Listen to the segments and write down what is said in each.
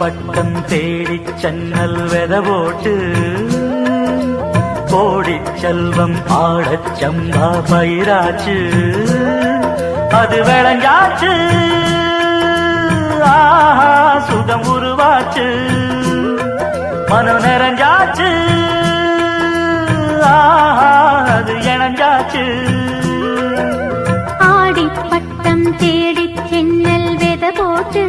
பட்டம் தேடிச் சன்னல் வெத போட்டு கோடிச் செல்வம் ஆடச் சம்பா பயிராச்சு அது விளைஞ்சாச்சு ஆஹா சுகம் உருவாச்சு மனம் நிறைஞ்சாச்சு ஆஹா அது இணைஞ்சாச்சு ஆடி பட்டம் தேடி சென்னல் வெத போட்டு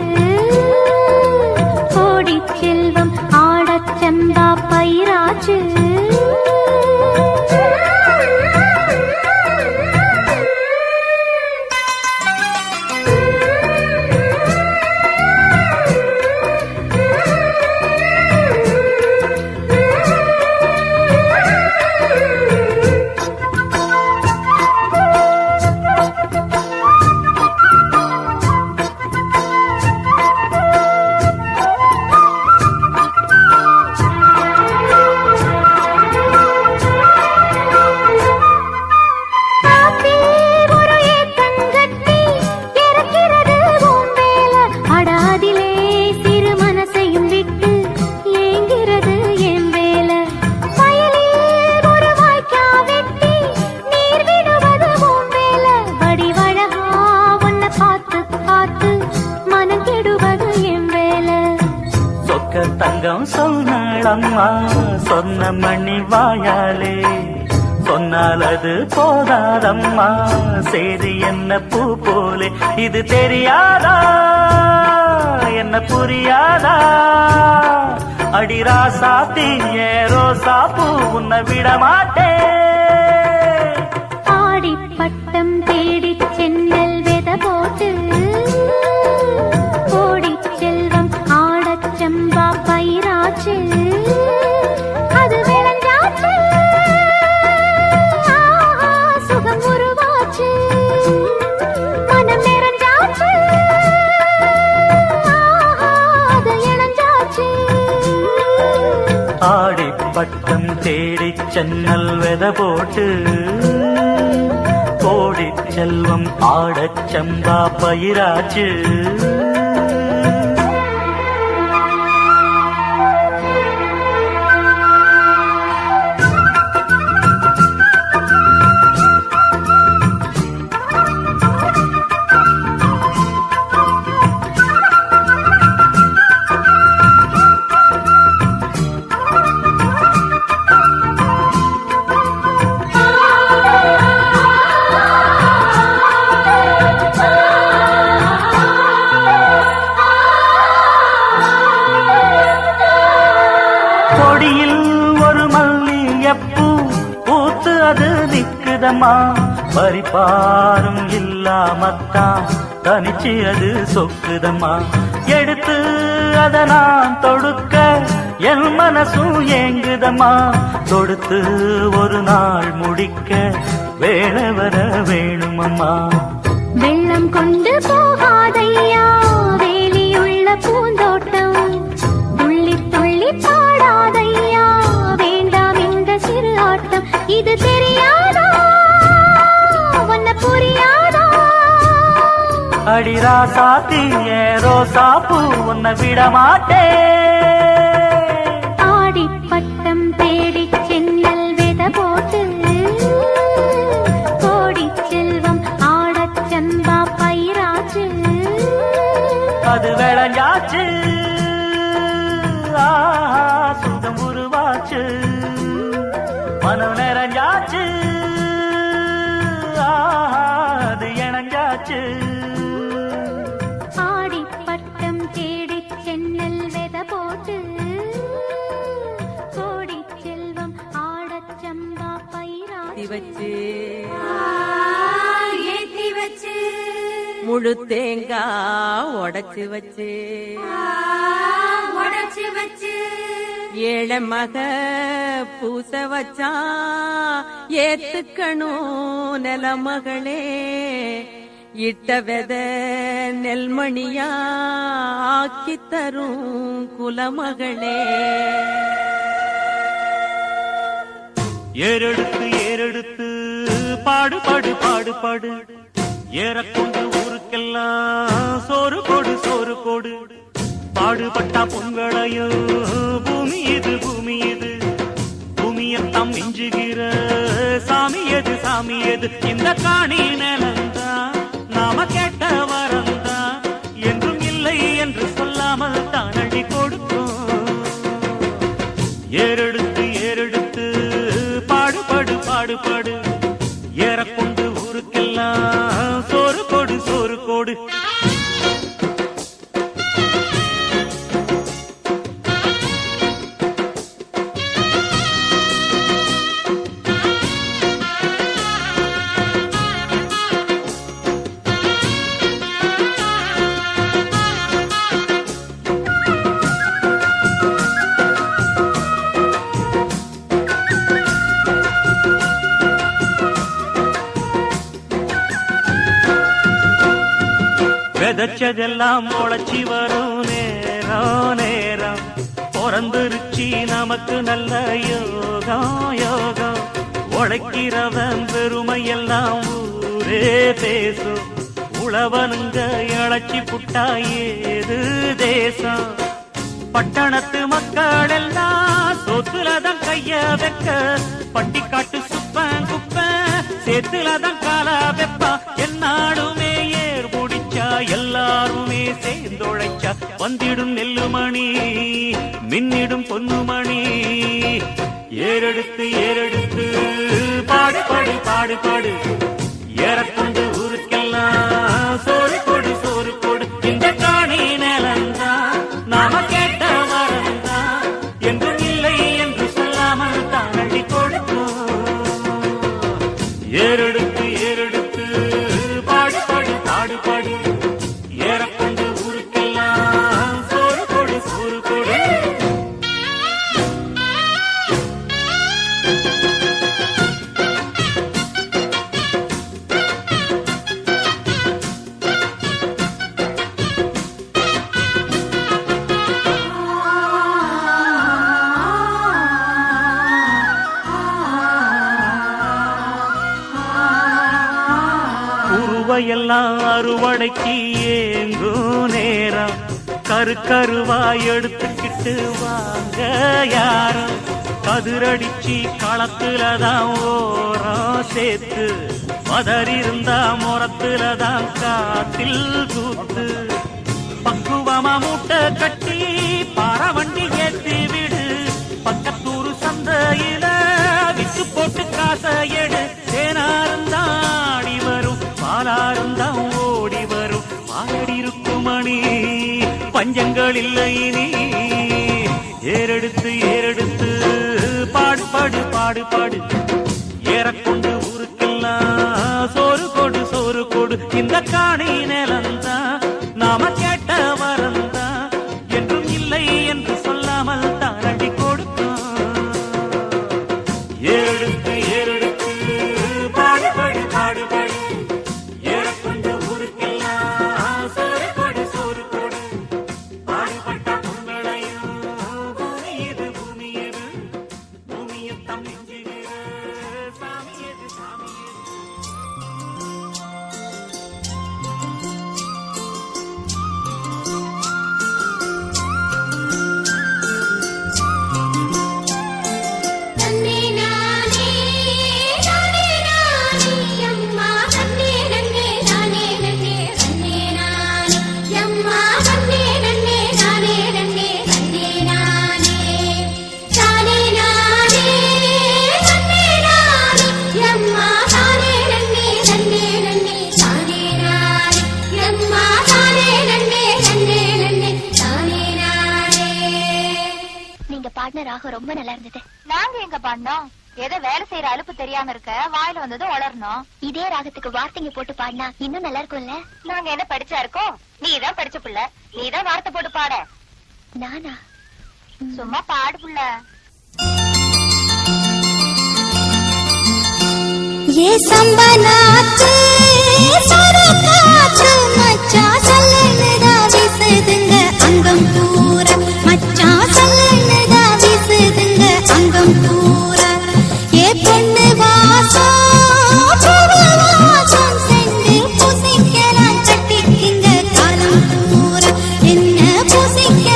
கோடி செல்வம் ஆடச் சம்பா பயிராச்சு தங்கம் சொன்னம்மா சொன்ன மணி வாயாலே சொன்னால் அது போதாதம்மா சேதி என்ன பூ போலே இது தெரியாதா என்ன புரியாதா அடிராசா தீயே ரோசா பூ உன்னை விட மாட்டே ஆடி பட்டம் தேடி சென்னல் வெத போட்டு கோடி செல்வம் ஆடச் சம்பா பயிராச்சு அது விளைஞ்சாச்சு சுகம் உருவாச்சு மனம் நிறைஞ்சாச்சு அது இணைஞ்சாச்சு ஆடி பட்டம் தேடி சென்னல் வெத போட்டு கோடி செல்வம் ஆடச் சம்பா பயிராச்சு கொடியில் ஒரு மல்லிகைப்பூ பூத்து அது நிக்குதம்மா பறிப்பாரும் இல்லாமத்தான் தனிச்சு அது சொக்குதம்மா எடுத்து அத நான் தொடுக்க என் மனசும் ஏங்குதம்மா தொடுத்து ஒரு நாள் முடிக்க வேளை வர வேணுமம்மா வெள்ளம் கொண்டு போகாதையா வேலியுள்ள பூந்தோட்டம் துள்ளி துள்ளி பாடாதையா வேண்டாம் இந்த சிறு ஆட்டம் இது தெரியாதா உன்னை புரியாதா அடிராசா தீயே ரோசா பூ உன்னை விட மாட்டே ஆடி பட்டம் தேடி சென்னல் வெத போட்டு கோடி செல்வம் ஆடச் சம்பா பயிராச்சு அது விளைஞ்சாச்சு சுகம் உருவாச்சு மனம் நிறைஞ்சாச்சு அது இணைஞ்சாச்சு ஆடி பட்டம் தேடி சென்னல் வெத போட்டு கோடி செல்வம் ஆடச் சம்பா பயிராச்சு வச்சு ஏத்தி வச்சு முழு தேங்காய் உடைச்சு வச்சு ஏழை மக பூச வச்சா ஏத்துக்கணும் நிலமகளே இட்ட வெத நெல்மணியா ஆக்கி தரும் குலமகளே ஏறெடுத்து ஏறெடுத்து பாடு பாடு பாடு பாடு ஏறக்கொண்டு ஊருக்கெல்லாம் சோறு போடு சோறு போடு பாடுபட்டா பொங்கலையோ பூமி இது பூமி இது பூமியத்தாம் மிஞ்சுகிற சாமி எது சாமி எது இந்த காணி நிலந்தா நாம கேட்ட வரந்தா என்றும் இல்லை என்று சொல்லாமல் தான் அள்ளி கொடுக்கும் ஏறெடுத்து ஏறெடுத்து பாடுபடு பாடுபடு ஏறக்கொண்டு ஊருக்கெல்லாம் சோறு கொடு சோறு கொடு விதைச்சதெல்லாம் முளைச்சி வரும் நேரம் நேரம் பிறந்துருச்சி நமக்கு நல்ல யோகம் யோகம் உழைக்கிறவன் பெருமையெல்லாம் ஊரே பேசும் உழவனுங்க இழைச்சி புட்டா ஏது தேசம் பட்டணத்து மக்கள் எல்லாம் சொத்துலதான் கைய வைக்க பட்டிக்காட்டு சுப்பன் குப்பன் சேத்துலதான் கால வெப்பா என்னாடுமே ஏர் முடிச்சா எல்லாருமே சேர்ந்தொழைச்சா வந்திடும் நெல்லுமணி மின்னிடும் பொன்னுமணி ஏறெடுத்து ஏறெடுத்து பாடு பாடு பாடு பாடு ஏறக்கொண்டு ஊருக்கெல்லாம் சோறு கொடு சோறு கொடு இந்த காணி நிலந்தா நாம கேட்ட வரந்தா என்றும் இல்லை என்று சொல்லாமல் தான் அள்ளி கொடுக்கும் ஏறெடுத்து ஏறெடுத்து பாடு பாடு பாடு பாடு ஏறக்கொண்டு ஊருக்கெல்லாம் சோறு கொடு சோறு கொடு எல்லாம் அறுவடைக்கு ஏங்கும் நேரம் கருவாய் எடுத்துக்கிட்டு வாங்க யாரும் கதிரடிச்சு களத்துலதான் ஓரம் சேர்த்து மதறிருந்தா முறத்துலதான் காத்தில் தூத்து பக்குவமா மூட்டை கட்டி பாரவண்டி ஏத்தி விடு பக்கத்தூரு சந்தையில வித்து போட்டு காசை எடு தேனாருந்தாடி வரும் பாலாருந்தான் ஓடி வரும் பாடி இருக்கும் மணி பஞ்சங்கள் இல்லை நீ ஏறெடுத்து ஏறெடுத்து பாடு பாடு பாடு பாடு ஏறக்கொண்டு ஊருக்கெல்லாம் சோறு கொடு சோறு கொடு இந்த காணி நிலந்தா நாம கேட்ட வரந்தா என்றும் இல்லை என்று சொல்லாமல் தான் அடி கொடுக்கும் ஏறெடுத்து ஏறெடுத்து பாடு பாடு பாடு பாடு ஏறக்கொண்டு ஊருக்கெல்லாம் சோறு கொடு சோறு கொடு பாடுபட்ட பொங்கலையும் பூமி இது பூமியத்தம் நெஞ்சுகிற சாமி எது சாமி எது தன்னே நானே நானே நானே அம்மா தன்னே நன்னே நானே நன்னே தன்னே நானே அம்மா தன்னே நன்னே நானே நன்னே தன்னே நானே தானே நானே தன்னே நானே அம்மா தானே நன்னே தன்னே நன்னே தானே நானே அம்மா தானே நன்னே தன்னே நன்னே தானே நானே. நீங்க பாடின ராகம் ரொம்ப நல்லா இருந்தது. நாங்க எங்க பாடினோம்? ஏதோ வேலை செய்யற அலுப்பு தெரியாம இருக்க வாயில வந்தது வளரணும். இதே ராகத்துக்கு வார்த்தைங்க போட்டு பாடினா இன்னும் நல்லா இருக்கும்ல. நாங்க என்ன படிச்சா இருக்கோம்? நீதான் படிச்ச புள்ள, நீதான் வார்த்தை போட்டு பாட. நானா? சும்மா பாடு புள்ள. ये संबनात सरकात मच्चा चलनदा विसदंग अंगम पूरा मच्चा चलनदा विसदंग अंगम पूरा ये பொண்ணு வாசம் பூவாசம் செண்டு பூசிக்கலாம் கட்டிக்கிங்க காலம் பூரா என்ன பூசிக்க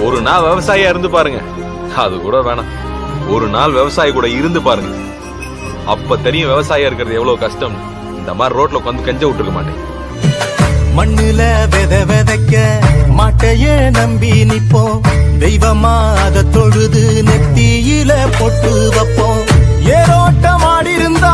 ஒரு நாள் விவசாயியா இருந்து பாருங்க, அது கூட வேணாம், ஒரு நாள் விவசாயி கூட இருந்து பாருங்க, அப்ப தெரியும் விவசாயியா இருக்கிறது எவ்வளவு கஷ்டம். இந்த மாதிரி ரோட்ல உட்காந்து கெஞ்ச விட்டுருக்க மாட்டேன். மண்ணுல விதைக்க மாட்டைய நம்பி நிப்போம், தெய்வமா அத தொழுது நெத்தியில பொட்டு வைப்போம். ஏரோட்டம் ஆடி இருந்தா